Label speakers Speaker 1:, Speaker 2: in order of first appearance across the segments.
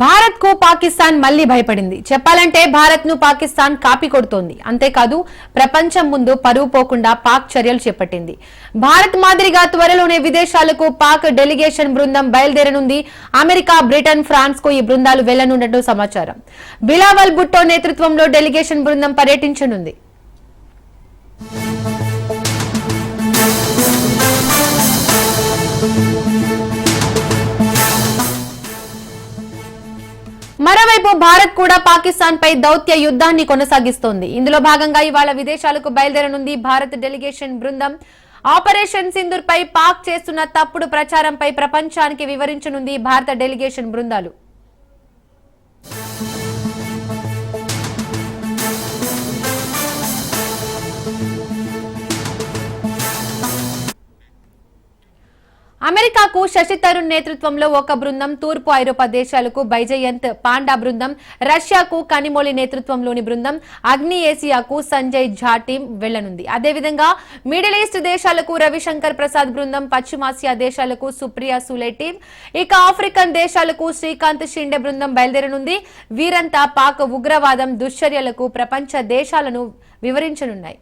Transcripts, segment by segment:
Speaker 1: భారత్ కు పాకిస్తాన్ మళ్లీ భయపడింది. చెప్పాలంటే భారత్ ను పాకిస్తాన్ కాపీ కొడుతోంది. అంతేకాదు ప్రపంచం ముందు పరువు పోకుండా పాక్ చర్యలు చేపట్టింది. భారత్ మాదిరిగా త్వరలోనే విదేశాలకు పాక్ డెలిగేషన్ బృందం బయలుదేరనుంది. అమెరికా, బ్రిటన్, ఫ్రాన్స్ కు ఈ బృందాలు వెళ్లనున్నట్టు సమాచారం. బిలావల్ భుట్టో నేతృత్వంలో డెలిగేషన్ బృందం పర్యటించనుంది. మరోవైపు భారత్ కూడా పాకిస్తాన్ పై దౌత్య యుద్ధాన్ని కొనసాగిస్తోంది. ఇందులో భాగంగా ఇవాళ విదేశాలకు బయలుదేరనుంది భారత్ డెలిగేషన్ బృందం. ఆపరేషన్ సింధూర్ పై పాక్ చేస్తున్న తప్పుడు ప్రచారంపై ప్రపంచానికి వివరించనుంది భారత డెలిగేషన్ బృందాలు. అమెరికాకు శశి తరూర్ నేతృత్వంలో ఒక బృందం, తూర్పు ఐరోపా దేశాలకు బైజయంత్ పాండా బృందం, రష్యాకు కనిమోలి నేతృత్వంలోని బృందం, అగ్ని ఏసియాకు సంజయ్ ఝా టీం వెళ్లనుంది. అదేవిధంగా మిడిల్ ఈస్ట్ దేశాలకు రవిశంకర్ ప్రసాద్ బృందం, పశ్చిమాసియా దేశాలకు సుప్రియా సూలే టీం, ఇక ఆఫ్రికన్ దేశాలకు శ్రీకాంత్ షిండే బృందం బయలుదేరనుంది. వీరంతా పాక్ ఉగ్రవాదం దుశ్చర్యలకు ప్రపంచ దేశాలను వివరించనున్నాయి.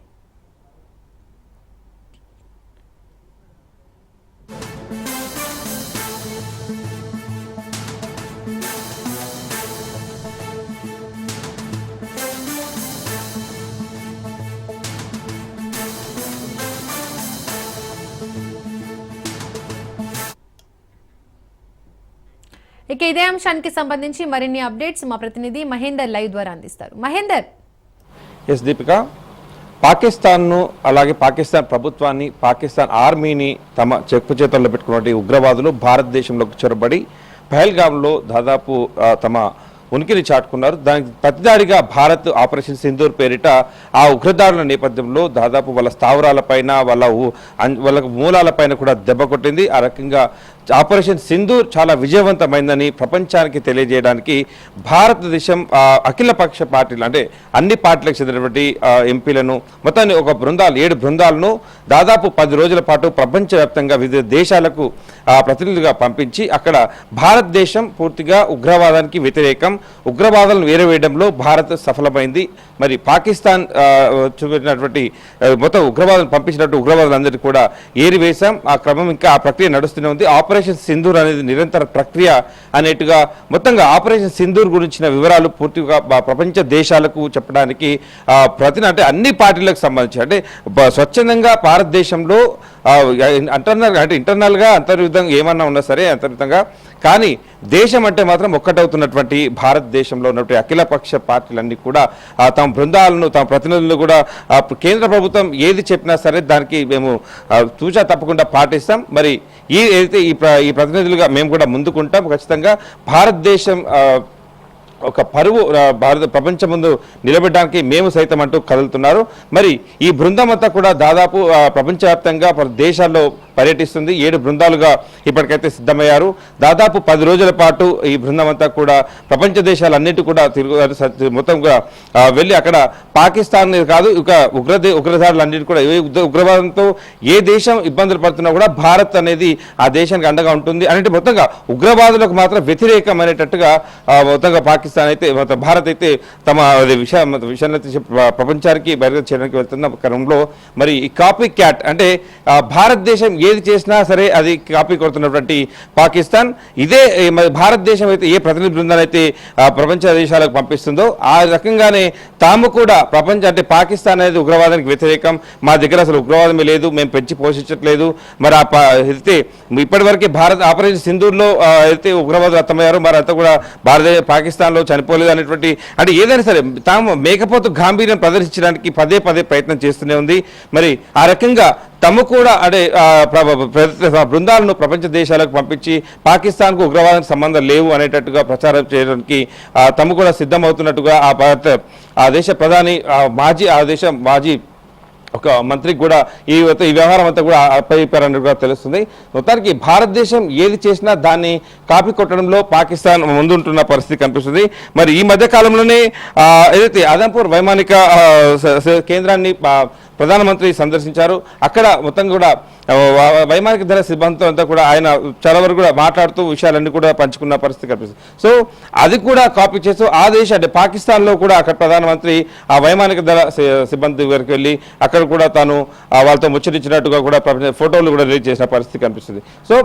Speaker 1: ఇక ఇదే అంశానికి సంబంధించి మరిన్ని అప్డేట్స్ మా ప్రతినిధి మహేందర్ లైవ్ ద్వారా అందిస్తారు. మహేందర్.
Speaker 2: ఎస్ దీపిక, పాకిస్తాన్ను అలాగే పాకిస్తాన్ ప్రభుత్వాన్ని, పాకిస్తాన్ ఆర్మీని తమ చెక్కు చేతుల్లో పెట్టుకున్నటువంటి ఉగ్రవాదులు భారతదేశంలోకి చొరబడి పహల్గామ్లో దాదాపు తమ ఉనికిని చాటుకున్నారు. దానికి ప్రతిదాడిగా భారత్ ఆపరేషన్ సింధూర్ పేరిట ఆ ఉగ్రదాడుల నేపథ్యంలో దాదాపు వాళ్ళ స్థావరాలపైన, వాళ్ళ మూలాలపైన కూడా దెబ్బ కొట్టింది. ఆ రకంగా ఆపరేషన్ సింధూర్ చాలా విజయవంతమైందని ప్రపంచానికి తెలియజేయడానికి భారతదేశం అఖిలపక్ష పార్టీలు అంటే అన్ని పార్టీలకు చెందినటువంటి ఎంపీలను మొత్తాన్ని ఒక బృందాలు 7 బృందాలను దాదాపు 10 రోజుల పాటు ప్రపంచవ్యాప్తంగా వివిధ దేశాలకు ప్రతినిధులుగా పంపించి అక్కడ భారతదేశం పూర్తిగా ఉగ్రవాదానికి వ్యతిరేకం, ఉగ్రవాదాలను వేరవేయడంలో భారత్ సఫలమైంది. మరి పాకిస్తాన్ చూపెట్టినటువంటి మొత్తం ఉగ్రవాదాలను పంపించినట్టు ఉగ్రవాదులందరికీ కూడా ఏరివేశాం. ఆ క్రమం ఇంకా ఆ ప్రక్రియ నడుస్తూనే ఉంది. ఆపరేషన్ సింధూర్ అనేది నిరంతర ప్రక్రియ అనేట్టుగా మొత్తంగా ఆపరేషన్ సింధూర్ గురించిన వివరాలు పూర్తిగా ప్రపంచ దేశాలకు చెప్పడానికి అంటే అన్ని పార్టీలకు సంబంధించి అంటే స్వచ్ఛందంగా భారతదేశంలో ఇంటర్నల్గా అంతర్విధంగా ఏమన్నా ఉన్నా సరే అంతర్విధంగా కానీ దేశం అంటే మాత్రం ఒక్కటవుతున్నటువంటి భారతదేశంలో ఉన్నటువంటి అఖిలపక్ష పార్టీలన్నీ కూడా తమ బృందాలను, తమ ప్రతినిధులను కూడా కేంద్ర ప్రభుత్వం ఏది చెప్పినా సరే దానికి మేము తూచా తప్పకుండా పాటిస్తాం. మరి ఈ ప్రతినిధులుగా మేము కూడా ముందుకుంటాం. ఖచ్చితంగా భారతదేశం ఒక పరువు ప్రపంచం ముందు నిలబెట్టడానికి మేము సైతం అంటూ కదులుతున్నారు. మరి ఈ బృందం అంతా కూడా దాదాపు ప్రపంచవ్యాప్తంగా దేశాల్లో పర్యటిస్తుంది. 7 బృందాలుగా ఇప్పటికైతే సిద్ధమయ్యారు. దాదాపు 10 రోజుల పాటు ఈ బృందం అంతా కూడా ప్రపంచ దేశాలన్నిటి కూడా మొత్తంగా వెళ్ళి అక్కడ పాకిస్తాన్ కాదు ఇక ఉగ్రదారులన్నిటి కూడా ఉగ్రవాదంతో ఏ దేశం ఇబ్బందులు పడుతున్నా కూడా భారత్ అనేది ఆ దేశానికి అండగా ఉంటుంది అంటే మొత్తంగా ఉగ్రవాదులకు మాత్రం వ్యతిరేకం అనేటట్టుగా మొత్తంగా పాకిస్తాన్ అయితే భారత్ అయితే తమ విషయాన్ని ప్రపంచానికి బయట చేయడానికి వెళ్తున్న క్రమంలో మరి ఈ కాపీ క్యాట్ అంటే భారతదేశం ఏది చేసినా సరే అది కాపీ కొడుతున్నటువంటి పాకిస్తాన్ ఇదే భారతదేశం అయితే ఏ ప్రతినిధి బృందాన్ని అయితే ప్రపంచ దేశాలకు పంపిస్తుందో ఆ రకంగానే తాము కూడా అంటే పాకిస్తాన్ అనేది ఉగ్రవాదానికి వ్యతిరేకం, మా దగ్గర అసలు ఉగ్రవాదమే లేదు, మేము పెంచి పోషించట్లేదు. మరి అయితే ఇప్పటివరకే భారత్ ఆపరేషన్ సింధూర్లో అయితే ఉగ్రవాదులు అర్థమయ్యారు, మరి అంతా కూడా పాకిస్తాన్లో చనిపోలేదు అనేటువంటి అంటే ఏదైనా సరే తాము మేకపోతు గాంభీర్యం ప్రదర్శించడానికి పదే ప్రయత్నం చేస్తూనే ఉంది. మరి ఆ రకంగా తమ కూడా అంటే బృందాలను ప్రపంచ దేశాలకు పంపించి పాకిస్తాన్కు ఉగ్రవాదానికి సంబంధం లేవు అనేటట్టుగా ప్రచారం చేయడానికి తమ కూడా సిద్ధమవుతున్నట్టుగా ఆ దేశ ప్రధాని మాజీ ఒక మంత్రికి కూడా ఈ వ్యవహారం అంతా కూడా అప్పయిపోయారని కూడా తెలుస్తుంది. మొత్తానికి భారతదేశం ఏది చేసినా దాన్ని కాపీ కొట్టడంలో పాకిస్తాన్ ముందుంటున్న పరిస్థితి కనిపిస్తుంది. మరి ఈ మధ్య కాలంలోనే ఏదైతే ఆదంపూర్ వైమానిక కేంద్రాన్ని ప్రధానమంత్రి సందర్శించారు. అక్కడ మొత్తం కూడా వైమానిక దళ సిబ్బందితో అంతా కూడా ఆయన చాలా వరకు కూడా మాట్లాడుతూ విషయాలన్నీ కూడా పంచుకున్న పరిస్థితి కనిపిస్తుంది. సో అది కూడా కాపీ చేస్తూ ఆ దేశం అంటే పాకిస్తాన్లో కూడా అక్కడ ప్రధానమంత్రి ఆ వైమానిక దళ సిబ్బంది వరకు వెళ్ళి అక్కడ కూడా తాను వాళ్ళతో ముచ్చరించినట్టుగా కూడా ఫోటోలు కూడా రిలీజ్ చేసిన పరిస్థితి కనిపిస్తుంది. సో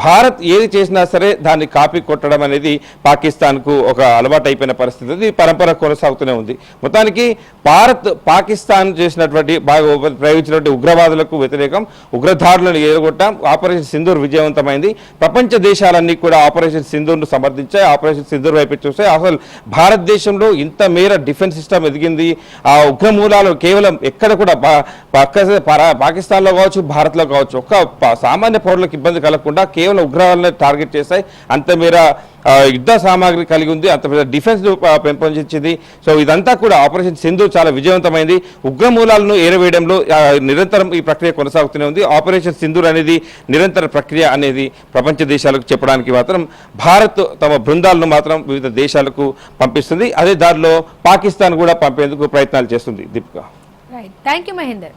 Speaker 2: భారత్ ఏది చేసినా సరే దాన్ని కాపీ కొట్టడం అనేది పాకిస్తాన్కు ఒక అలవాటు అయిపోయిన పరిస్థితి. ఇది పరంపర కొనసాగుతూనే ఉంది. మొత్తానికి భారత్ పాకిస్తాన్ చేసినటువంటి ప్రయోగించినటువంటి ఉగ్రవాదులకు వ్యతిరేకం ఉగ్రదాడులను ఎదుర్కొట్టాం. ఆపరేషన్ సింధూర్ విజయవంతమైంది. ప్రపంచ దేశాలన్నీ కూడా ఆపరేషన్ సింధూర్ను సమర్థించాయి. ఆపరేషన్ సింధూర్ వైపు చూస్తే అసలు భారతదేశంలో ఇంత మేర డిఫెన్స్ సిస్టమ్ ఎదిగింది. ఆ ఉగ్రమూలాలు కేవలం ఎక్కడ కూడా పాకిస్తాన్లో కావచ్చు, భారత్లో కావచ్చు, ఒక్క సామాన్య పౌరులకు ఇబ్బంది కలగకుండా కేవలం ఉగ్రవాదులను టార్గెట్ చేస్తాయి. అంత మేర యుద్ధ సామాగ్రి కలిగి ఉంది. అంత పెద్ద డిఫెన్స్ పెంపొందించింది. సో ఇదంతా కూడా ఆపరేషన్ సింధూర్ చాలా విజయవంతమైంది. ఉగ్రమూలాలను ఏరవేయడంలో నిరంతరం ఈ ప్రక్రియ కొనసాగుతూనే ఉంది. ఆపరేషన్ సింధూర్ అనేది నిరంతర ప్రక్రియ అనేది ప్రపంచ దేశాలకు చెప్పడానికి మాత్రం భారత్ తమ బృందాలను మాత్రం వివిధ దేశాలకు పంపిస్తుంది. అదే దారిలో పాకిస్తాన్ కూడా పంపేందుకు ప్రయత్నాలు చేస్తుంది. Deepika.
Speaker 1: Right, thank you Mahender.